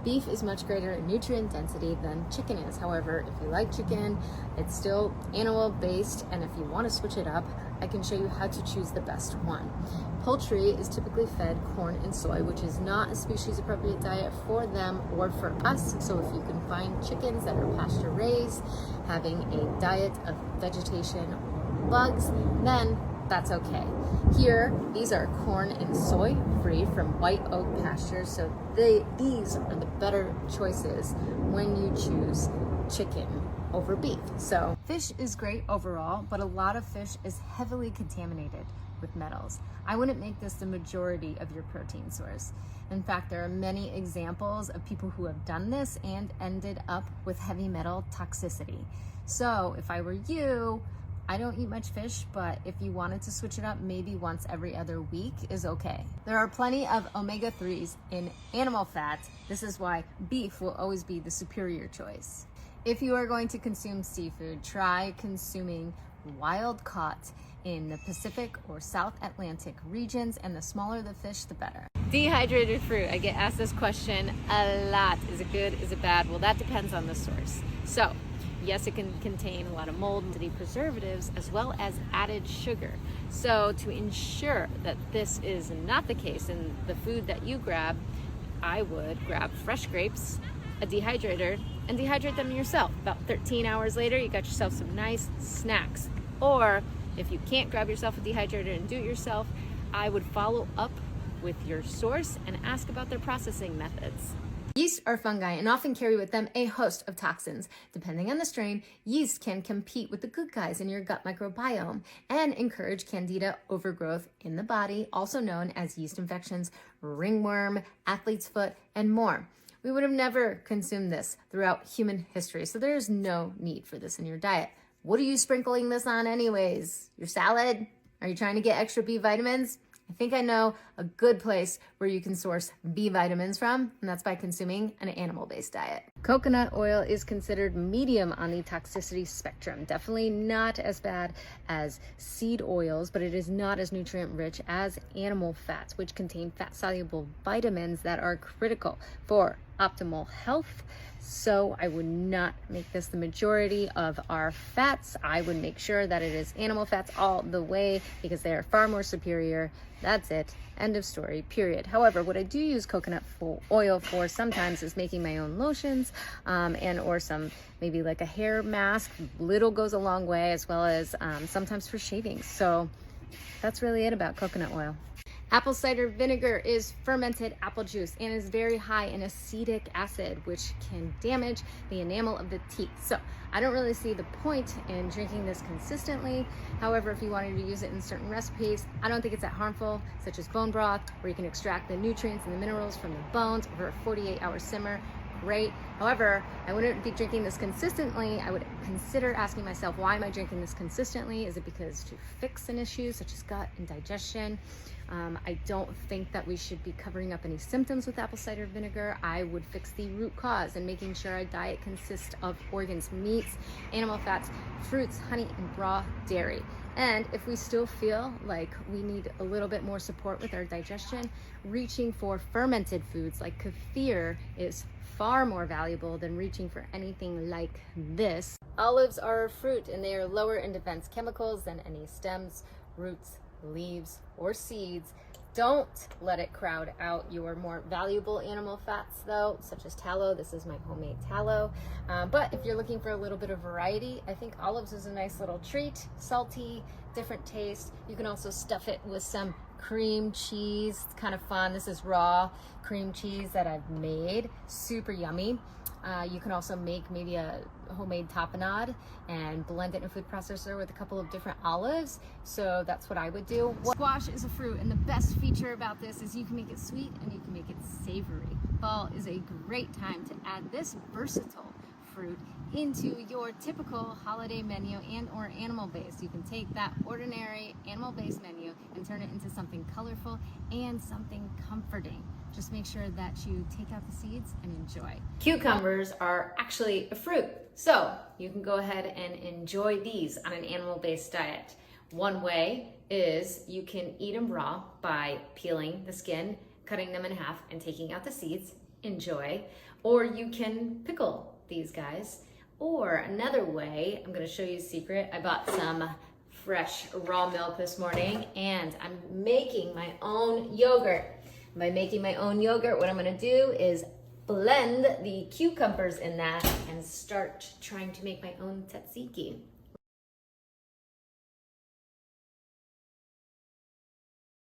Beef is much greater in nutrient density than chicken is. However, if you like chicken, it's still animal based, and if you want to switch it up, I can show you how to choose the best one. Poultry is typically fed corn and soy, which is not a species appropriate diet for them or for us. So if you can find chickens that are pasture raised, having a diet of vegetation or bugs, then that's okay. Here, these are corn and soy free from white oak pastures, so these are the better choices when you choose chicken over beef. So fish is great overall, but a lot of fish is heavily contaminated with metals. I wouldn't make this the majority of your protein source. In fact, there are many examples of people who have done this and ended up with heavy metal toxicity. So if I were you, I don't eat much fish, but if you wanted to switch it up, maybe once every other week is okay. There are plenty of omega-3s in animal fats. This is why beef will always be the superior choice. If you are going to consume seafood, try consuming wild caught in the Pacific or South Atlantic regions, and the smaller the fish, the better. Dehydrated fruit. I get asked this question a lot. Is it good? Is it bad? Well, that depends on the source. So, yes, it can contain a lot of mold and preservatives as well as added sugar. So to ensure that this is not the case in the food that you grab, I would grab fresh grapes, a dehydrator, and dehydrate them yourself. About 13 hours later, you got yourself some nice snacks. Or if you can't grab yourself a dehydrator and do it yourself, I would follow up with your source and ask about their processing methods. Yeast are fungi and often carry with them a host of toxins. Depending on the strain, yeast can compete with the good guys in your gut microbiome and encourage candida overgrowth in the body, also known as yeast infections, ringworm, athlete's foot, and more. We would have never consumed this throughout human history, so there is no need for this in your diet. What are you sprinkling this on anyways? Your salad? Are you trying to get extra B vitamins? I think I know a good place where you can source B vitamins from, and that's by consuming an animal-based diet. Coconut oil is considered medium on the toxicity spectrum. Definitely not as bad as seed oils, but it is not as nutrient-rich as animal fats, which contain fat-soluble vitamins that are critical for optimal health. So I would not make this the majority of our fats. I would make sure that it is animal fats all the way because they are far more superior. That's it. End of story, period. However, what I do use coconut oil for sometimes is making my own lotions and or some maybe like a hair mask. Little goes a long way, as well as sometimes for shaving. So that's really it about coconut oil. Apple cider vinegar is fermented apple juice and is very high in acetic acid, which can damage the enamel of the teeth. So I don't really see the point in drinking this consistently. However, if you wanted to use it in certain recipes, I don't think it's that harmful, such as bone broth, where you can extract the nutrients and the minerals from the bones over a 48-hour simmer. Great. However, I wouldn't be drinking this consistently. I would consider asking myself, why am I drinking this consistently? Is it because to fix an issue such as gut and digestion? I don't think that we should be covering up any symptoms with apple cider vinegar. I would fix the root cause and making sure our diet consists of organs, meats, animal fats, fruits, honey, and raw dairy. And if we still feel like we need a little bit more support with our digestion, reaching for fermented foods like kefir is far more valuable than reaching for anything like this. Olives are a fruit and they are lower in defense chemicals than any stems, roots, leaves, or seeds. Don't let it crowd out your more valuable animal fats though, such as tallow. This is my homemade tallow. But if you're looking for a little bit of variety, I think olives is a nice little treat. Salty, different taste. You can also stuff it with some cream cheese. It's kind of fun. This is raw cream cheese that I've made. Super yummy. You can also make maybe a homemade tapenade and blend it in a food processor with a couple of different olives. So that's what I would do. Squash is a fruit, and the best feature about this is you can make it sweet and you can make it savory. Fall is a great time to add this versatile fruit into your typical holiday menu and or animal based. You can take that ordinary animal based menu and turn it into something colorful and something comforting. Just make sure that you take out the seeds and enjoy. Cucumbers are actually a fruit, so you can go ahead and enjoy these on an animal based diet. One way is you can eat them raw by peeling the skin, cutting them in half, and taking out the seeds. enjoy, or you can pickle these guys. Or another way, I'm gonna show you a secret. I bought some fresh raw milk this morning and I'm making my own yogurt. By making my own yogurt, what I'm gonna do is blend the cucumbers in that and start trying to make my own tzatziki.